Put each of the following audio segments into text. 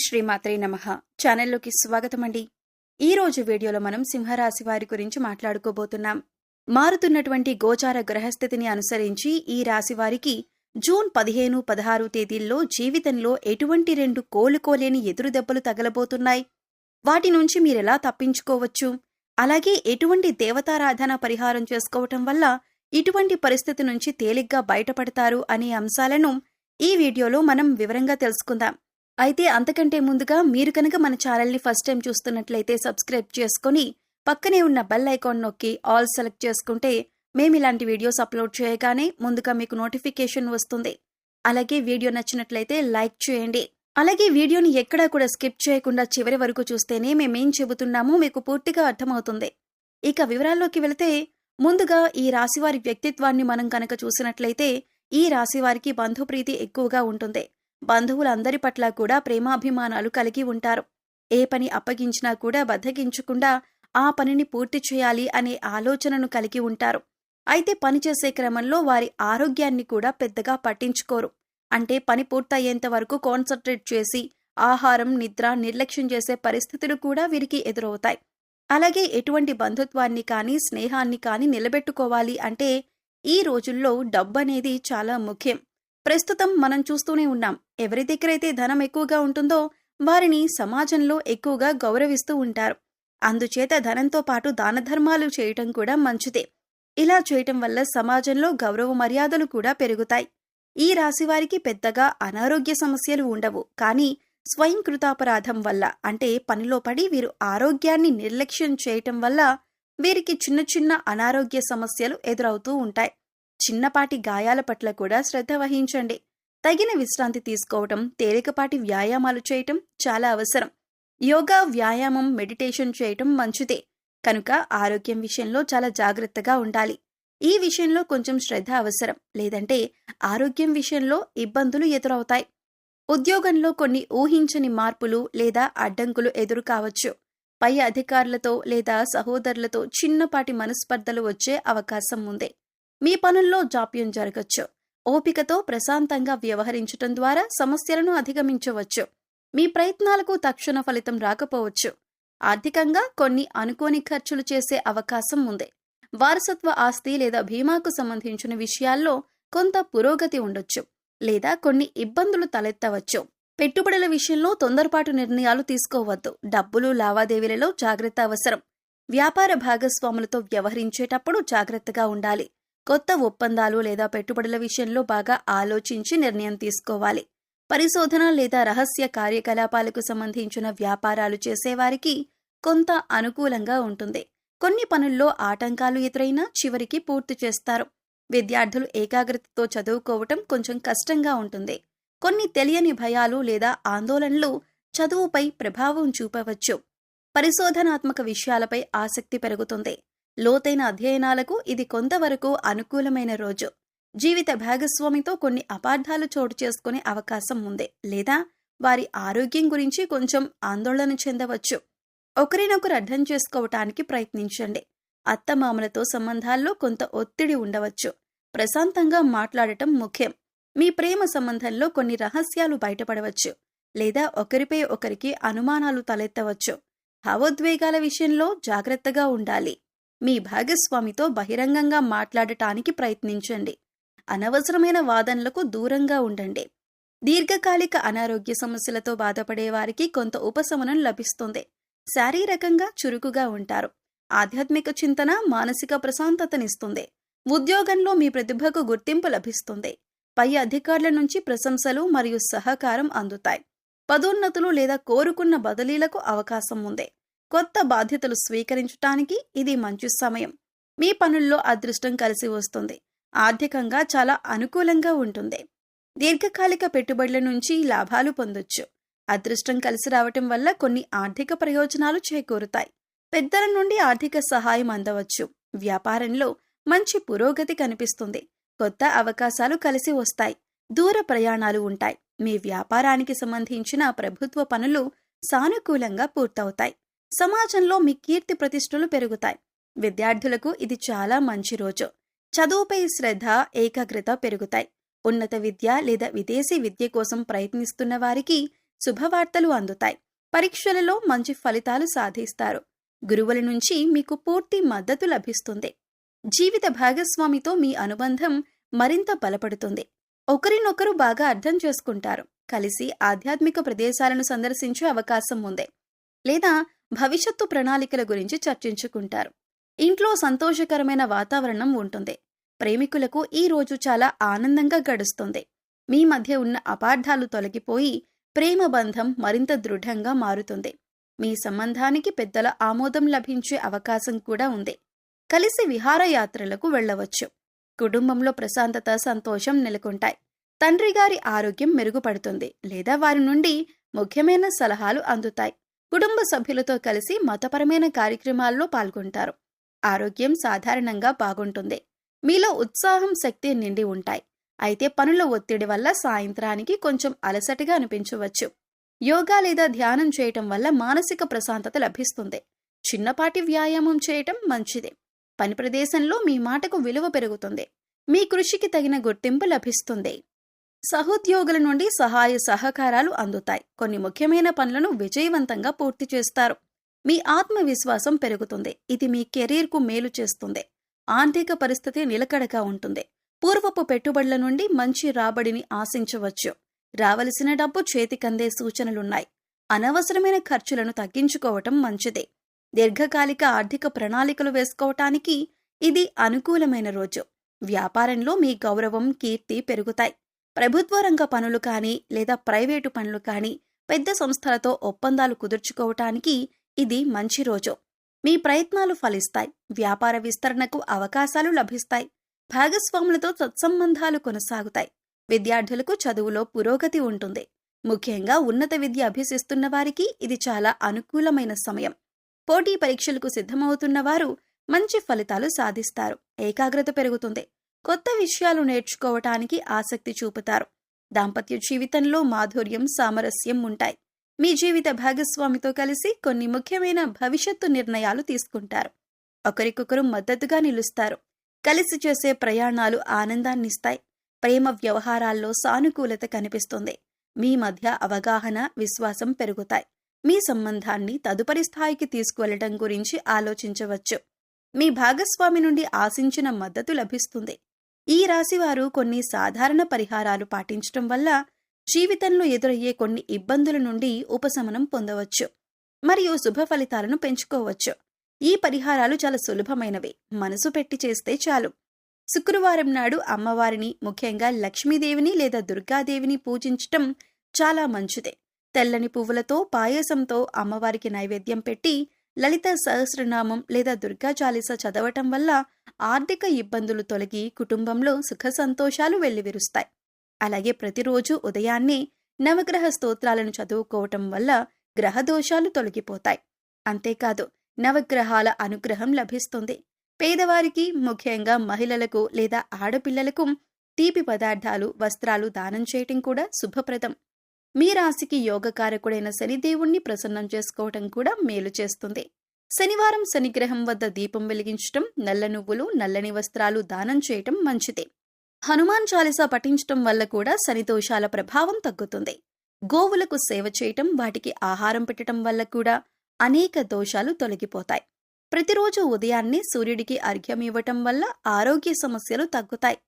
శ్రీమాత్రే నమః. ఛానల్లోకి స్వాగతమండి. ఈ రోజు వీడియోలో మనం సింహరాశి వారి గురించి మాట్లాడుకోబోతున్నాం. మారుతున్నటువంటి గోచార గ్రహస్థితిని అనుసరించి ఈ రాశి వారికి జూన్ 15, 16 తేదీల్లో జీవితంలో ఎటువంటి 2 కోలుకోలేని ఎదురు దెబ్బలు తగలబోతున్నాయి. వాటి నుంచి మీరెలా తప్పించుకోవచ్చు, అలాగే ఎటువంటి దేవతారాధన పరిహారం చేసుకోవటం వల్ల ఇటువంటి పరిస్థితి నుంచి తేలిగ్గా బయటపడతారు అనే అంశాలను ఈ వీడియోలో మనం వివరంగా తెలుసుకుందాం. అయితే అంతకంటే ముందుగా మీరు కనుక మన ఛానల్ని ఫస్ట్ టైం చూస్తున్నట్లయితే సబ్స్క్రైబ్ చేసుకుని పక్కనే ఉన్న బెల్ ఐకాన్ నొక్కి ఆల్ సెలెక్ట్ చేసుకుంటే మేము ఇలాంటి వీడియోస్ అప్లోడ్ చేయగానే ముందుగా మీకు నోటిఫికేషన్ వస్తుంది. అలాగే వీడియో నచ్చినట్లయితే లైక్ చేయండి. అలాగే వీడియోని ఎక్కడా కూడా స్కిప్ చేయకుండా చివరి వరకు చూస్తేనే మేమేం చెబుతున్నామో మీకు పూర్తిగా అర్థమవుతుంది. ఇక వివరాల్లోకి వెళితే ముందుగా ఈ రాశివారి వ్యక్తిత్వాన్ని మనం కనుక చూసినట్లయితే ఈ రాశివారికి బంధుప్రీతి ఎక్కువగా ఉంటుంది. బంధువులందరి పట్ల కూడా ప్రేమాభిమానాలు కలిగి ఉంటారు. ఏ పని అప్పగించినా కూడా బద్దగించకుండా ఆ పనిని పూర్తి చేయాలి అనే ఆలోచనను కలిగి ఉంటారు. అయితే పనిచేసే క్రమంలో వారి ఆరోగ్యాన్ని కూడా పెద్దగా పట్టించుకోరు. అంటే పని పూర్తయ్యేంత వరకు కాన్సంట్రేట్ చేసి ఆహారం, నిద్ర నిర్లక్ష్యం చేసే పరిస్థితులు కూడా వీరికి ఎదురవుతాయి. అలాగే ఎటువంటి బంధుత్వాన్ని కానీ స్నేహాన్ని కానీ నిలబెట్టుకోవాలి అంటే ఈ రోజుల్లో డబ్బు అనేది చాలా ముఖ్యం. ప్రస్తుతం మనం చూస్తూనే ఉన్నాం. ఎవరి దగ్గరైతే ధనం ఎక్కువగా ఉంటుందో వారిని సమాజంలో ఎక్కువగా గౌరవిస్తూ ఉంటారు. అందుచేత ధనంతో పాటు దాన ధర్మాలు చేయటం కూడా మంచిదే. ఇలా చేయటం వల్ల సమాజంలో గౌరవ మర్యాదలు కూడా పెరుగుతాయి. ఈ రాశివారికి పెద్దగా అనారోగ్య సమస్యలు ఉండవు. కానీ స్వయం కృతాపరాధం వల్ల అంటే పనిలో పడి వీరు ఆరోగ్యాన్ని నిర్లక్ష్యం చేయటం వల్ల వీరికి చిన్న చిన్న అనారోగ్య సమస్యలు ఎదురవుతూ ఉంటాయి. చిన్నపాటి గాయాల పట్ల కూడా శ్రద్ధ వహించండి. తగిన విశ్రాంతి తీసుకోవటం, తేలికపాటి వ్యాయామాలు చేయటం చాలా అవసరం. యోగా, వ్యాయామం, మెడిటేషన్ చేయటం మంచిదే. కనుక ఆరోగ్యం విషయంలో చాలా జాగ్రత్తగా ఉండాలి. ఈ విషయంలో కొంచెం శ్రద్ధ అవసరం. లేదంటే ఆరోగ్యం విషయంలో ఇబ్బందులు ఎదురవుతాయి. ఉద్యోగంలో కొన్ని ఊహించని మార్పులు లేదా అడ్డంకులు ఎదురు కావచ్చు. పై అధికారులతో లేదా సహోదరులతో చిన్నపాటి మనస్పర్ధలు వచ్చే అవకాశం ఉంది. మీ పనుల్లో జాప్యం జరగచ్చు. ఓపికతో ప్రశాంతంగా వ్యవహరించటం ద్వారా సమస్యలను అధిగమించవచ్చు. మీ ప్రయత్నాలకు తక్షణ ఫలితం రాకపోవచ్చు. ఆర్థికంగా కొన్ని అనుకోని ఖర్చులు చేసే అవకాశం ఉంది. వారసత్వ ఆస్తి లేదా బీమాకు సంబంధించిన విషయాల్లో కొంత పురోగతి ఉండొచ్చు. లేదా కొన్ని ఇబ్బందులు తలెత్తవచ్చు. పెట్టుబడుల విషయంలో తొందరపాటు నిర్ణయాలు తీసుకోవద్దు. డబ్బులు లావాదేవీలలో జాగ్రత్త అవసరం. వ్యాపార భాగస్వాములతో వ్యవహరించేటప్పుడు జాగ్రత్తగా ఉండాలి. కొత్త ఒప్పందాలు లేదా పెట్టుబడుల విషయంలో బాగా ఆలోచించి నిర్ణయం తీసుకోవాలి. పరిశోధన లేదా రహస్య కార్యకలాపాలకు సంబంధించిన వ్యాపారాలు చేసేవారికి కొంత అనుకూలంగా ఉంటుంది. కొన్ని పనుల్లో ఆటంకాలు ఎదురైనా చివరికి పూర్తి చేస్తారు. విద్యార్థులు ఏకాగ్రతతో చదువుకోవటం కొంచెం కష్టంగా ఉంటుంది. కొన్ని తెలియని భయాలు లేదా ఆందోళనలు చదువుపై ప్రభావం చూపవచ్చు. పరిశోధనాత్మక విషయాలపై ఆసక్తి పెరుగుతుంది. లోతైన అధ్యయనాలకు ఇది కొంతవరకు అనుకూలమైన రోజు. జీవిత భాగస్వామితో కొన్ని అపార్థాలు చోటు చేసుకునే అవకాశం ఉంది. లేదా వారి ఆరోగ్యం గురించి కొంచెం ఆందోళన చెందవచ్చు. ఒకరినొకరు అర్థం చేసుకోవటానికి ప్రయత్నించండి. అత్తమామలతో సంబంధాల్లో కొంత ఒత్తిడి ఉండవచ్చు. ప్రశాంతంగా మాట్లాడటం ముఖ్యం. మీ ప్రేమ సంబంధంలో కొన్ని రహస్యాలు బయటపడవచ్చు. లేదా ఒకరిపై ఒకరికి అనుమానాలు తలెత్తవచ్చు. భావోద్వేగాల విషయంలో జాగ్రత్తగా ఉండాలి. మీ భాగస్వామితో బహిరంగంగా మాట్లాడటానికి ప్రయత్నించండి. అనవసరమైన వాదనలకు దూరంగా ఉండండి. దీర్ఘకాలిక అనారోగ్య సమస్యలతో బాధపడే వారికి కొంత ఉపశమనం లభిస్తుంది. శారీరకంగా చురుకుగా ఉంటారు. ఆధ్యాత్మిక చింతన మానసిక ప్రశాంతతనిస్తుంది. ఉద్యోగంలో మీ ప్రతిభకు గుర్తింపు లభిస్తుంది. పై అధికారుల నుంచి ప్రశంసలు మరియు సహకారం అందుతాయి. పదోన్నతులు లేదా కోరుకున్న బదిలీలకు అవకాశం ఉంది. కొత్త బాధ్యతలు స్వీకరించటానికి ఇది మంచి సమయం. మీ పనుల్లో అదృష్టం కలిసి వస్తుంది. ఆర్థికంగా చాలా అనుకూలంగా ఉంటుంది. దీర్ఘకాలిక పెట్టుబడుల నుంచి లాభాలు పొందొచ్చు. అదృష్టం కలిసి రావటం వల్ల కొన్ని ఆర్థిక ప్రయోజనాలు చేకూరుతాయి. పెద్దల నుండి ఆర్థిక సహాయం అందవచ్చు. వ్యాపారంలో మంచి పురోగతి కనిపిస్తుంది. కొత్త అవకాశాలు కలిసి వస్తాయి. దూర ప్రయాణాలు ఉంటాయి. మీ వ్యాపారానికి సంబంధించిన ప్రభుత్వ పనులు సానుకూలంగా పూర్తవుతాయి. సమాజంలో మీ కీర్తి ప్రతిష్టలు పెరుగుతాయి. విద్యార్థులకు ఇది చాలా మంచి రోజు. చదువుపై శ్రద్ధ, ఏకాగ్రత పెరుగుతాయి. ఉన్నత విద్య లేదా విదేశీ విద్య కోసం ప్రయత్నిస్తున్న వారికి శుభవార్తలు అందుతాయి. పరీక్షలలో మంచి ఫలితాలు సాధిస్తారు. గురువుల నుంచి మీకు పూర్తి మద్దతు లభిస్తుంది. జీవిత భాగస్వామితో మీ అనుబంధం మరింత బలపడుతుంది. ఒకరినొకరు బాగా అర్థం చేసుకుంటారు. కలిసి ఆధ్యాత్మిక ప్రదేశాలను సందర్శించే అవకాశం ఉంది. లేదా భవిష్యత్తు ప్రణాళికల గురించి చర్చించుకుంటారు. ఇంట్లో సంతోషకరమైన వాతావరణం ఉంటుంది. ప్రేమికులకు ఈ రోజు చాలా ఆనందంగా గడుస్తుంది. మీ మధ్య ఉన్న అపార్థాలు తొలగిపోయి ప్రేమ బంధం మరింత దృఢంగా మారుతుంది. మీ సంబంధానికి పెద్దల ఆమోదం లభించే అవకాశం కూడా ఉంది. కలిసి విహారయాత్రలకు వెళ్లవచ్చు. కుటుంబంలో ప్రశాంతత, సంతోషం నెలకొంటాయి. తండ్రి గారి ఆరోగ్యం మెరుగుపడుతుంది లేదా వారి నుండి ముఖ్యమైన సలహాలు అందుతాయి. కుటుంబ సభ్యులతో కలిసి మతపరమైన కార్యక్రమాల్లో పాల్గొంటారు. ఆరోగ్యం సాధారణంగా బాగుంటుంది. మీలో ఉత్సాహం, శక్తి నిండి ఉంటాయి. అయితే పనుల ఒత్తిడి వల్ల సాయంత్రానికి కొంచెం అలసటగా అనిపించవచ్చు. యోగా లేదా ధ్యానం చేయటం వల్ల మానసిక ప్రశాంతత లభిస్తుంది. చిన్నపాటి వ్యాయామం చేయటం మంచిది. పని ప్రదేశంలో మీ మాటకు విలువ పెరుగుతుంది. మీ కృషికి తగిన గుర్తింపు లభిస్తుంది. సహోద్యోగుల నుండి సహాయ సహకారాలు అందుతాయి. కొన్ని ముఖ్యమైన పనులను విజయవంతంగా పూర్తి చేస్తారు. మీ ఆత్మవిశ్వాసం పెరుగుతుంది. ఇది మీ కెరీర్కు మేలు చేస్తుంది. ఆర్థిక పరిస్థితి నిలకడగా ఉంటుంది. పూర్వపు పెట్టుబడుల నుండి మంచి రాబడిని ఆశించవచ్చు. రావలసిన డబ్బు చేతికందే సూచనలున్నాయి. అనవసరమైన ఖర్చులను తగ్గించుకోవటం మంచిదే. దీర్ఘకాలిక ఆర్థిక ప్రణాళికలు వేసుకోవటానికి ఇది అనుకూలమైన రోజు. వ్యాపారంలో మీ గౌరవం, కీర్తి పెరుగుతాయి. ప్రభుత్వ రంగ పనులు కానీ లేదా ప్రైవేటు పనులు కానీ పెద్ద సంస్థలతో ఒప్పందాలు కుదుర్చుకోవటానికి ఇది మంచి రోజు. మీ ప్రయత్నాలు ఫలిస్తాయి. వ్యాపార విస్తరణకు అవకాశాలు లభిస్తాయి. భాగస్వాములతో సత్సంబంధాలు కొనసాగుతాయి. విద్యార్థులకు చదువులో పురోగతి ఉంటుంది. ముఖ్యంగా ఉన్నత విద్య అభ్యసిస్తున్న వారికి ఇది చాలా అనుకూలమైన సమయం. పోటీ పరీక్షలకు సిద్ధమవుతున్న వారు మంచి ఫలితాలు సాధిస్తారు. ఏకాగ్రత పెరుగుతుంది. కొత్త విషయాలు నేర్చుకోవటానికి ఆసక్తి చూపుతారు. దాంపత్య జీవితంలో మాధుర్యం, సామరస్యం ఉంటాయి. మీ జీవిత భాగస్వామితో కలిసి కొన్ని ముఖ్యమైన భవిష్యత్తు నిర్ణయాలు తీసుకుంటారు. ఒకరికొకరు మద్దతుగా నిలుస్తారు. కలిసి చేసే ప్రయాణాలు ఆనందాన్నిస్తాయి. ప్రేమ వ్యవహారాల్లో సానుకూలత కనిపిస్తుంది. మీ మధ్య అవగాహన, విశ్వాసం పెరుగుతాయి. మీ సంబంధాన్ని తదుపరి స్థాయికి తీసుకువెళ్లడం గురించి ఆలోచించవచ్చు. మీ భాగస్వామి నుండి ఆశించిన మద్దతు లభిస్తుంది. ఈ రాశివారు కొన్ని సాధారణ పరిహారాలు పాటించటం వల్ల జీవితంలో ఎదురయ్యే కొన్ని ఇబ్బందుల నుండి ఉపశమనం పొందవచ్చు మరియు శుభ ఫలితాలను పెంచుకోవచ్చు. ఈ పరిహారాలు చాలా సులభమైనవి. మనసు పెట్టి చేస్తే చాలు. శుక్రవారం నాడు అమ్మవారిని, ముఖ్యంగా లక్ష్మీదేవిని లేదా దుర్గాదేవిని పూజించటం చాలా మంచిదే. తెల్లని పువ్వులతో, పాయసంతో అమ్మవారికి నైవేద్యం పెట్టి లలిత సహస్రనామం లేదా దుర్గా చాలీస చదవటం వల్ల ఆర్థిక ఇబ్బందులు తొలగి కుటుంబంలో సుఖ సంతోషాలు వెల్లివిరుస్తాయి. అలాగే ప్రతిరోజు ఉదయాన్నే నవగ్రహ స్తోత్రాలను చదువుకోవటం వల్ల గ్రహదోషాలు తొలగిపోతాయి. అంతేకాదు, నవగ్రహాల అనుగ్రహం లభిస్తుంది. పేదవారికి, ముఖ్యంగా మహిళలకు లేదా ఆడపిల్లలకు తీపి పదార్థాలు, వస్త్రాలు దానం చేయటం కూడా శుభప్రదం. మీ రాశికి యోగకారకుడైన శనిదేవుణ్ణి ప్రసన్నం చేసుకోవటం కూడా మేలు చేస్తుంది. శనివారం శనిగ్రహం వద్ద దీపం వెలిగించటం, నల్ల నువ్వులు, నల్లని వస్త్రాలు దానం చేయటం మంచిదే. హనుమాన్ చాలీసా పఠించటం వల్ల కూడా శని దోషాల ప్రభావం తగ్గుతుంది. గోవులకు సేవ చేయటం, వాటికి ఆహారం పెట్టడం వల్ల కూడా అనేక దోషాలు తొలగిపోతాయి. ప్రతిరోజు ఉదయాన్నే సూర్యుడికి అర్ఘ్యం ఇవ్వటం వల్ల ఆరోగ్య సమస్యలు తగ్గుతాయి.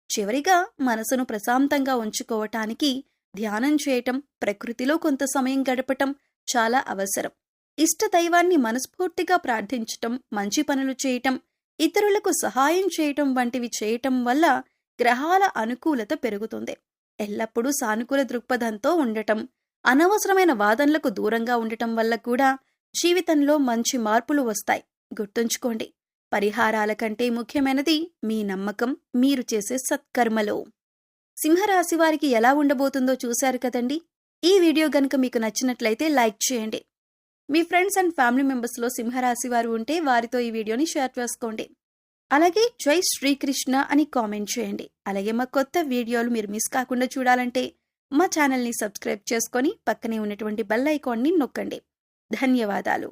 చివరిగా మనసును ప్రశాంతంగా ఉంచుకోవటానికి ధ్యానం చేయటం, ప్రకృతిలో కొంత సమయం గడపటం చాలా అవసరం. ఇష్ట దైవాన్ని మనస్ఫూర్తిగా ప్రార్థించటం, మంచి పనులు చేయటం, ఇతరులకు సహాయం చేయటం వంటివి చేయటం వల్ల గ్రహాల అనుకూలత పెరుగుతుంది. ఎల్లప్పుడూ సానుకూల దృక్పథంతో ఉండటం, అనవసరమైన వాదనలకు దూరంగా ఉండటం వల్ల కూడా జీవితంలో మంచి మార్పులు వస్తాయి. గుర్తుంచుకోండి, పరిహారాల కంటే ముఖ్యమైనది మీ నమ్మకం, మీరు చేసే సత్కర్మలో. సింహరాశి వారికి ఎలా ఉండబోతుందో చూశారు కదండి. ఈ వీడియో గనుక మీకు నచ్చినట్లయితే లైక్ చేయండి. మీ ఫ్రెండ్స్ అండ్ ఫ్యామిలీ మెంబర్స్లో సింహరాశి వారు ఉంటే వారితో ఈ వీడియోని షేర్ చేసుకోండి. అలాగే జై శ్రీకృష్ణ అని కామెంట్ చేయండి. అలాగే మా కొత్త వీడియోలు మీరు మిస్ కాకుండా చూడాలంటే మా ఛానల్ని సబ్స్క్రైబ్ చేసుకొని పక్కనే ఉన్నటువంటి బెల్ ఐకాన్ని నొక్కండి. ధన్యవాదాలు.